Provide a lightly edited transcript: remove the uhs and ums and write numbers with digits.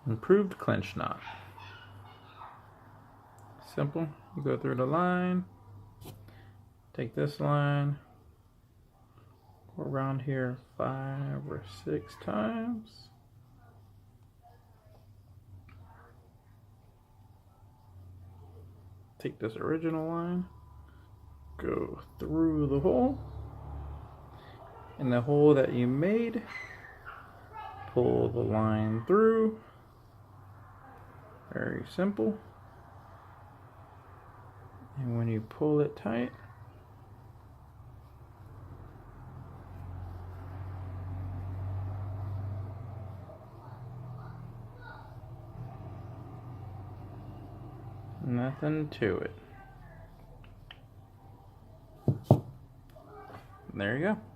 Improved clinch knot. Simple. You go through the line, take this line, go around here 5 or 6 times. Take this original line, go through the hole, and the hole that you made, pull the line through. Very simple. And when you pull it tight, nothing to it. There you go.